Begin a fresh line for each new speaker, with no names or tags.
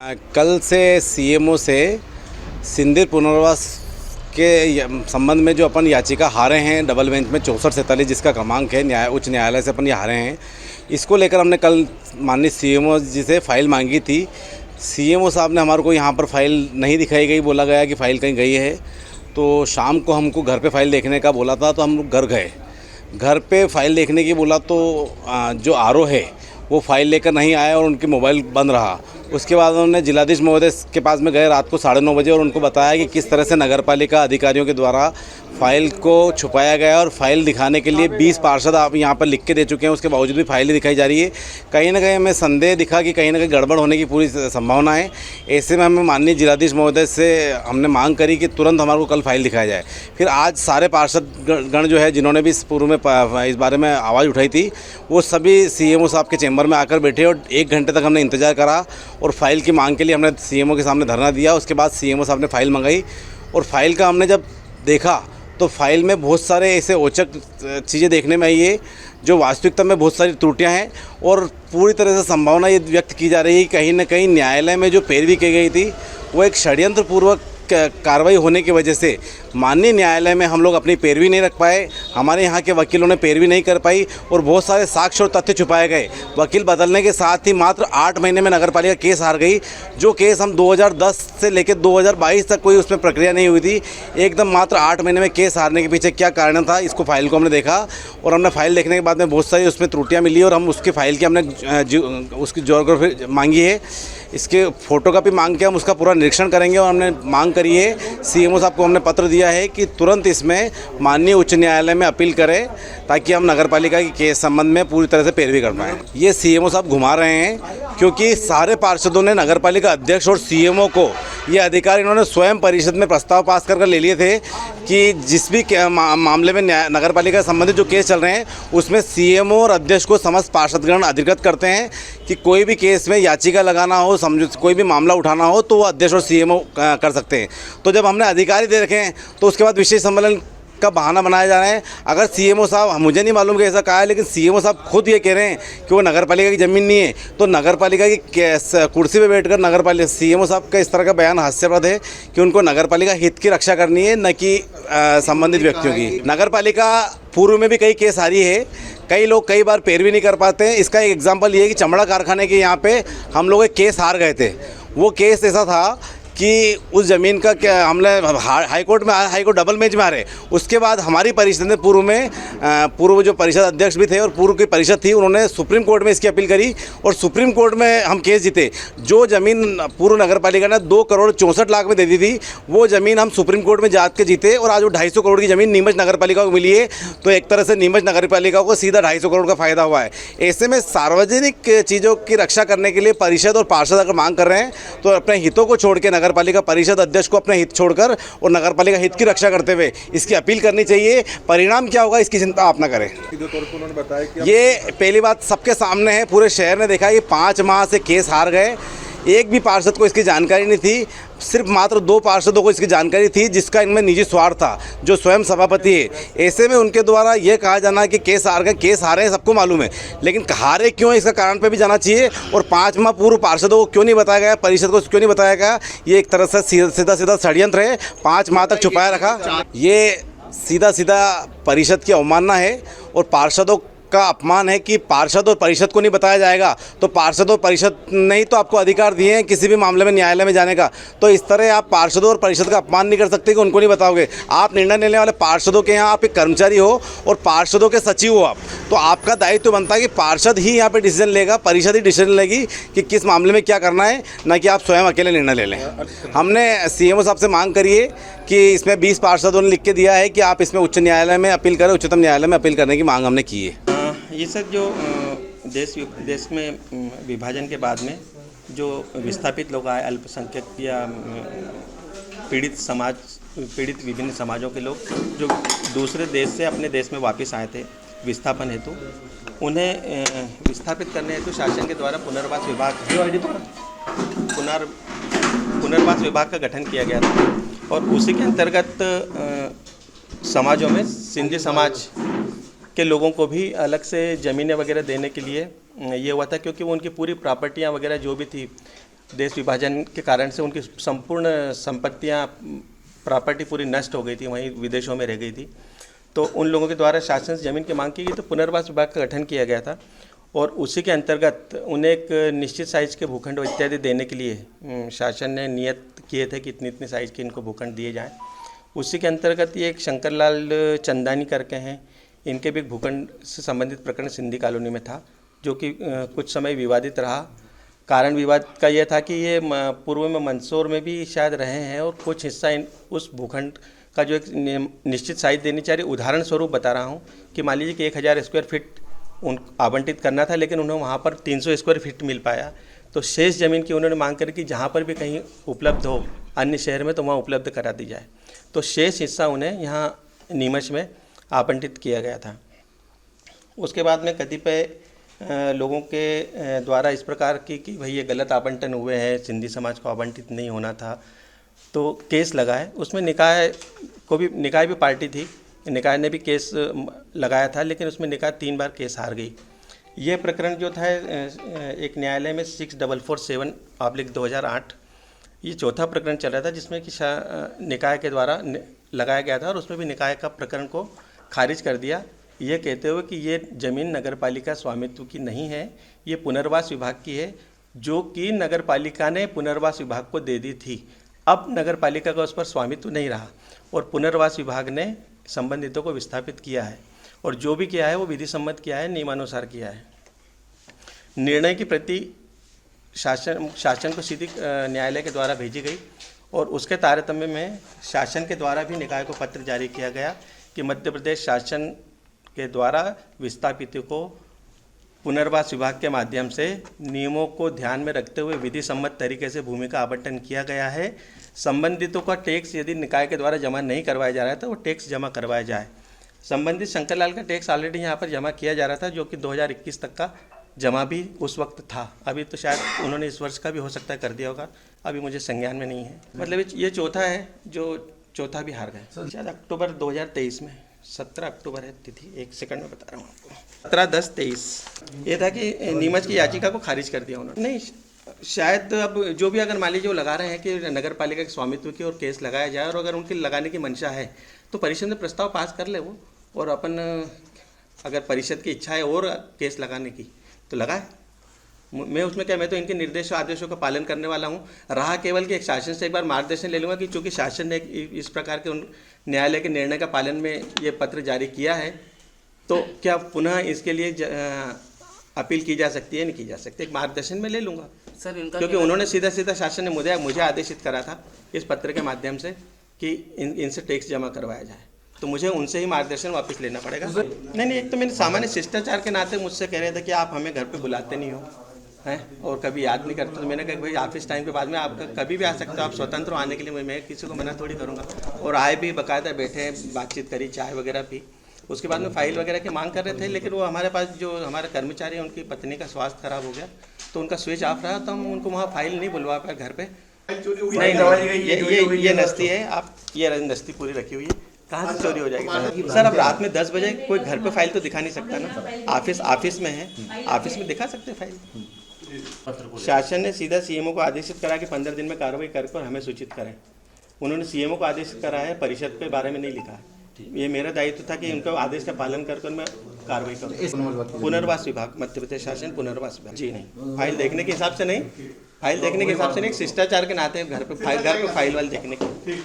कल से सीएमओ से सिंधिर पुनर्वास के संबंध में जो अपन याचिका हारे हैं डबल बेंच में 6447 जिसका क्रमांक है उच्च न्यायालय से अपन ये हारे हैं। इसको लेकर हमने कल माननीय सीएमओ जी से फ़ाइल मांगी थी। सीएमओ साहब ने हमारे को यहाँ पर फ़ाइल नहीं दिखाई गई, बोला गया कि फ़ाइल कहीं गई है। तो शाम को हमको घर पे फ़ाइल देखने का बोला था, तो हम लोग घर गए। घर पे फ़ाइल देखने की बोला तो जो आरओ है वो फ़ाइल लेकर नहीं आया और उनकी मोबाइल बंद रहा। उसके बाद उन्होंने जिलाधीश महोदय के पास में गए रात को 9:30 बजे और उनको बताया कि किस तरह से नगरपालिका अधिकारियों के द्वारा फ़ाइल को छुपाया गया और फ़ाइल दिखाने के लिए 20 पार्षद आप यहाँ पर लिख के दे चुके हैं। उसके बावजूद भी फ़ाइल दिखाई जा रही है। कहीं ना कहीं हमें संदेह दिखा कि कहीं ना कहीं गड़बड़ होने की पूरी संभावना है। ऐसे में हमें माननीय जिलाधीश महोदय से हमने मांग करी कि तुरंत हमारे को कल फ़ाइल दिखाया जाए। फिर आज सारे पार्षद गण जो है जिन्होंने भी इस पूर्व में इस बारे में आवाज़ उठाई थी, वो सभी सीएमओ साहब के चैम्बर में आकर बैठे और 1 घंटे तक हमने इंतज़ार करा और फाइल की मांग के लिए हमने सीएमओ के सामने धरना दिया। उसके बाद सीएमओ साहब ने फ़ाइल मंगाई और फाइल का हमने जब देखा तो फाइल में बहुत सारे ऐसे औचक चीज़ें देखने में आई है जो वास्तविकता में बहुत सारी त्रुटियां हैं और पूरी तरह से संभावना ये व्यक्त की जा रही है कि कहीं ना कहीं न्यायालय में जो पैरवी की गई थी वो एक षड्यंत्रपूर्वक कार्रवाई होने की वजह से माननीय न्यायालय में हम लोग अपनी पैरवी नहीं रख पाए। हमारे यहाँ के वकीलों ने पैरवी नहीं कर पाई और बहुत सारे साक्ष्य और तथ्य छुपाए गए। वकील बदलने के साथ ही मात्र 8 महीने में नगरपालिका केस हार गई। जो केस हम 2010 से लेकर 2022 तक कोई उसमें प्रक्रिया नहीं हुई थी, एकदम मात्र 8 महीने में केस हारने के पीछे क्या कारण था, इसको फाइल को हमने देखा और हमने फाइल देखने के बाद में बहुत सारी उसमें त्रुटियाँ मिली और हम उसकी फ़ाइल की हमने उसकी ज्योग्राफी मांगी है। इसके फ़ोटो का भी मांग के हम उसका पूरा निरीक्षण करेंगे और हमने मांग करी है सीएमओ साहब को हमने पत्र दिया है कि तुरंत इसमें माननीय उच्च न्यायालय में अपील करें ताकि हम नगरपालिका के केस संबंध में पूरी तरह से पैरवी कर पाएँ। ये सीएमओ साहब घुमा रहे हैं क्योंकि सारे पार्षदों ने नगरपालिका अध्यक्ष और सीएमओ को ये अधिकार इन्होंने स्वयं परिषद में प्रस्ताव पास कर ले लिए थे कि जिस भी मामले में नगरपालिका से संबंधित जो केस चल रहे हैं उसमें सीएमओ और अध्यक्ष को समस्त पार्षदगण अधिकृत करते हैं कि कोई भी केस में याचिका लगाना हो, समझो कोई भी मामला उठाना हो तो वो अध्यक्ष और सीएमओ कर सकते हैं। तो जब हमने अधिकारी दे रखे हैं तो उसके बाद विशेष सम्मेलन का बहाना बनाया जा रहा है। अगर सीएमओ साहब, मुझे नहीं मालूम कि ऐसा कहा है, लेकिन सीएमओ साहब खुद ये कह रहे हैं कि वो नगरपालिका की ज़मीन नहीं है, तो नगरपालिका की कुर्सी पे बैठकर नगरपालिका सीएमओ साहब का इस तरह का बयान हास्यास्पद है कि उनको नगरपालिका हित की रक्षा करनी है, न कि संबंधित व्यक्तियों की। नगरपालिका पूर्व में भी कई केस हारी है, कई लोग कई बार पैरवी नहीं कर पाते हैं। इसका एक एग्जाम्पल ये है कि चमड़ा कारखाने के यहाँ पे हम लोग एक केस हार गए थे। वो केस ऐसा था कि उस ज़मीन का क्या हमने हाई कोर्ट डबल बेंच में हारे। उसके बाद हमारी परिषद ने पूर्व जो परिषद अध्यक्ष भी थे और पूर्व की परिषद थी, उन्होंने सुप्रीम कोर्ट में इसकी अपील करी और सुप्रीम कोर्ट में हम केस जीते। जो ज़मीन पूर्व नगरपालिका ने 2,64,00,000 में दे दी थी, वो ज़मीन हम सुप्रीम कोर्ट में जा के जीते और आज वो 250 करोड़ की ज़मीन नीमच नगरपालिका को मिली है। तो एक तरह से नीमच नगरपालिका को सीधा 250 करोड़ का फ़ायदा हुआ है। ऐसे में सार्वजनिक चीज़ों की रक्षा करने के लिए परिषद और पार्षद अगर मांग कर रहे हैं तो अपने हितों को छोड़ के नगरपालिका परिषद अध्यक्ष को अपने हित छोड़कर और नगरपालिका हित की रक्षा करते हुए इसकी अपील करनी चाहिए। परिणाम क्या होगा इसकी चिंता आप ना करें।
सीधे तौर पर उन्होंने बताया कि
ये पहली बात सबके सामने है, पूरे शहर ने देखा कि 5 माह से केस हार गए। एक भी पार्षद को इसकी जानकारी नहीं थी, सिर्फ मात्र 2 पार्षदों को इसकी जानकारी थी जिसका इनमें निजी स्वार्थ था, जो स्वयं सभापति है। ऐसे में उनके द्वारा ये कहा जाना कि केस हार गए, केस हारे हैं सबको मालूम है, लेकिन हारे क्यों इसका कारण पे भी जाना चाहिए और 5 माह पूर्व पार्षदों को क्यों नहीं बताया गया, परिषद को क्यों नहीं बताया गया। ये एक तरह से सीधा षड्यंत्र है, 5 माह तक छुपाया रखा। ये सीधा परिषद की अवमानना है और पार्षदों का अपमान है कि पार्षद और परिषद को नहीं बताया जाएगा। तो पार्षद और परिषद ने ही तो आपको अधिकार दिए हैं किसी भी मामले में न्यायालय में जाने का, तो इस तरह आप पार्षदों और परिषद का अपमान नहीं कर सकते कि उनको नहीं बताओगे। आप निर्णय लेने वाले पार्षदों के यहाँ आप एक कर्मचारी हो और पार्षदों के सचिव हो आप, तो आपका दायित्व बनता है कि पार्षद ही यहाँ पे डिसीजन लेगा, परिषद ही डिसीजन लेगी कि किस मामले में क्या करना है, न कि आप स्वयं अकेले निर्णय ले लें। हमने सीएमओ साहब से मांग करी है कि इसमें 20 पार्षदों ने लिख के दिया है कि आप इसमें उच्च न्यायालय में अपील करें, उच्चतम न्यायालय में अपील करने की मांग हमने की है।
ये सब जो देश में विभाजन के बाद में जो विस्थापित लोग आए, अल्पसंख्यक या पीड़ित विभिन्न समाजों के लोग जो दूसरे देश से अपने देश में वापस आए थे विस्थापन हेतु, उन्हें विस्थापित करने हेतु शासन के द्वारा पुनर्वास विभाग का गठन किया गया था और उसी के अंतर्गत समाजों में सिंधी समाज के लोगों को भी अलग से ज़मीनें वगैरह देने के लिए ये हुआ था, क्योंकि वो उनकी पूरी प्रॉपर्टियाँ वगैरह जो भी थी देश विभाजन के कारण से उनकी संपूर्ण संपत्तियां, प्रॉपर्टी पूरी नष्ट हो गई थी, वहीं विदेशों में रह गई थी। तो उन लोगों के द्वारा शासन से ज़मीन की मांग की गई, तो पुनर्वास विभाग का गठन किया गया था और उसी के अंतर्गत उन्हें एक निश्चित साइज़ के भूखंड इत्यादि देने के लिए शासन ने नियत किए थे कि इतनी इतनी साइज़ के इनको भूखंड दिए जाएँ। उसी के अंतर्गत ये एक शंकरलाल चंदानी करके हैं, इनके भी भूखंड से संबंधित प्रकरण सिंधी कॉलोनी में था, जो कि कुछ समय विवादित रहा। कारण विवाद का यह था कि ये पूर्व में मंदसौर में भी शायद रहे हैं और कुछ हिस्सा उस भूखंड का जो एक निश्चित साइज देनी चाहिए। उदाहरण स्वरूप बता रहा हूँ कि मान लीजिए कि 1000 स्क्वायर फीट उन आवंटित करना था, लेकिन उन्हें वहाँ पर 300 स्क्वायर फीट मिल पाया। तो शेष ज़मीन की उन्होंने मांग करी कि जहाँ पर भी कहीं उपलब्ध हो अन्य शहर में, तो वहाँ उपलब्ध करा दी जाए। तो शेष हिस्सा उन्हें यहाँ नीमच में आवंटित किया गया था। उसके बाद में कतिपय लोगों के द्वारा इस प्रकार की कि भाई ये गलत आवंटन हुए हैं, सिंधी समाज को आवंटित नहीं होना था, तो केस लगा है। उसमें निकाय भी पार्टी थी, निकाय ने भी केस लगाया था, लेकिन उसमें निकाय 3 बार केस हार गई। ये प्रकरण जो था एक न्यायालय में 6447/2008 ये चौथा प्रकरण चल रहा था, जिसमें कि निकाय के द्वारा लगाया गया था और उसमें भी निकाय का प्रकरण को खारिज कर दिया, ये कहते हुए कि ये ज़मीन नगरपालिका स्वामित्व की नहीं है, ये पुनर्वास विभाग की है, जो कि नगरपालिका ने पुनर्वास विभाग को दे दी थी। अब नगरपालिका का उस पर स्वामित्व नहीं रहा और पुनर्वास विभाग ने संबंधितों को विस्थापित किया है और जो भी किया है वो विधि सम्मत किया है, नियमानुसार किया है। निर्णय की प्रति शासन को सीधी न्यायालय के द्वारा भेजी गई और उसके तारतम्य में शासन के द्वारा भी निकाय को पत्र जारी किया गया कि मध्य प्रदेश शासन के द्वारा विस्थापितों को पुनर्वास विभाग के माध्यम से नियमों को ध्यान में रखते हुए विधि सम्मत तरीके से भूमि का आवंटन किया गया है। संबंधितों का टैक्स यदि निकाय के द्वारा जमा नहीं करवाया जा रहा है तो वो टैक्स जमा करवाया जाए। संबंधित शंकरलाल का टैक्स ऑलरेडी यहाँ पर जमा किया जा रहा था, जो कि 2021 तक का जमा भी उस वक्त था। अभी तो शायद उन्होंने इस वर्ष का भी हो सकता है कर दिया होगा, अभी मुझे संज्ञान में नहीं है। मतलब ये चौथा है, जो चौथा भी हार गए शायद अक्टूबर 2023 में। 17 अक्टूबर है तिथि, एक सेकंड में बता रहा हूँ आपको, 17/10/23। ये था कि नीमच की याचिका को खारिज कर दिया उन्होंने। नहीं, शायद अब जो भी अगर मान लीजिए वो लगा रहे हैं कि नगर पालिका के स्वामित्व की और केस लगाया जाए, और अगर उनकी लगाने की मंशा है तो परिषद में प्रस्ताव पास कर ले वो, और अपन अगर परिषद की इच्छा है और केस लगाने की तो लगाए। मैं उसमें क्या, मैं तो इनके निर्देश आदेशों का पालन करने वाला हूँ। रहा केवल कि एक शासन से एक बार मार्गदर्शन ले लूँगा कि चूँकि शासन ने इस प्रकार के उन न्यायालय के निर्णय का पालन में ये पत्र जारी किया है, तो क्या पुनः इसके लिए अपील की जा सकती है, नहीं की जा सकती, एक मार्गदर्शन में ले लूँगा सर इनका, क्योंकि उन्होंने सीधा शासन ने मुझे आदेशित करा था इस पत्र के माध्यम से कि इनसे टैक्स जमा करवाया जाए, तो मुझे उनसे ही मार्गदर्शन वापस लेना पड़ेगा। नहीं, एक तो मैंने सामान्य शिष्टाचार के नाते मुझसे कह रहे थे कि आप हमें घर पे बुलाते नहीं हो हैं और कभी याद नहीं करते, तो मैंने कहा भाई ऑफिस टाइम के बाद में आप कभी भी आ सकते हो, आप स्वतंत्र हो आने के लिए, मैं किसी को मना थोड़ी करूँगा। और आए भी, बाकायदा बैठे, बातचीत करी, चाय वगैरह पी। उसके बाद में फाइल वगैरह की मांग कर रहे थे, लेकिन वो हमारे पास जो हमारे कर्मचारी हैं उनकी पत्नी का स्वास्थ्य खराब हो गया, तो उनका स्विच ऑफ रहा, तो हम उनको वहाँ फाइल नहीं बुलवा पाए घर पे। नहीं, ये नस्ती है, आप ये नस्ती पूरी रखी हुई है, कहाँ से चोरी हो जाएगी सर? अब रात में 10 बजे कोई घर पे फाइल तो दिखा नहीं सकता ना, ऑफिस में है, ऑफिस में दिखा सकते फाइल। शासन ने सीधा सीएमओ को आदेशित करा कि 15 दिन में कार्रवाई कर हमें सूचित करें। उन्होंने सीएमओ को आदेशित करा है, परिषद के बारे में नहीं लिखा है। ये मेरा दायित्व था कि उनका आदेश का पालन कर मैं कार्रवाई करूँ। पुनर्वास विभाग, मध्य प्रदेश शासन पुनर्वास विभाग। जी नहीं, फाइल देखने के हिसाब से नहीं, फाइल देखने के हिसाब से नहीं, एक शिष्टाचार के नाते घर पे फाइल वाइल देखने के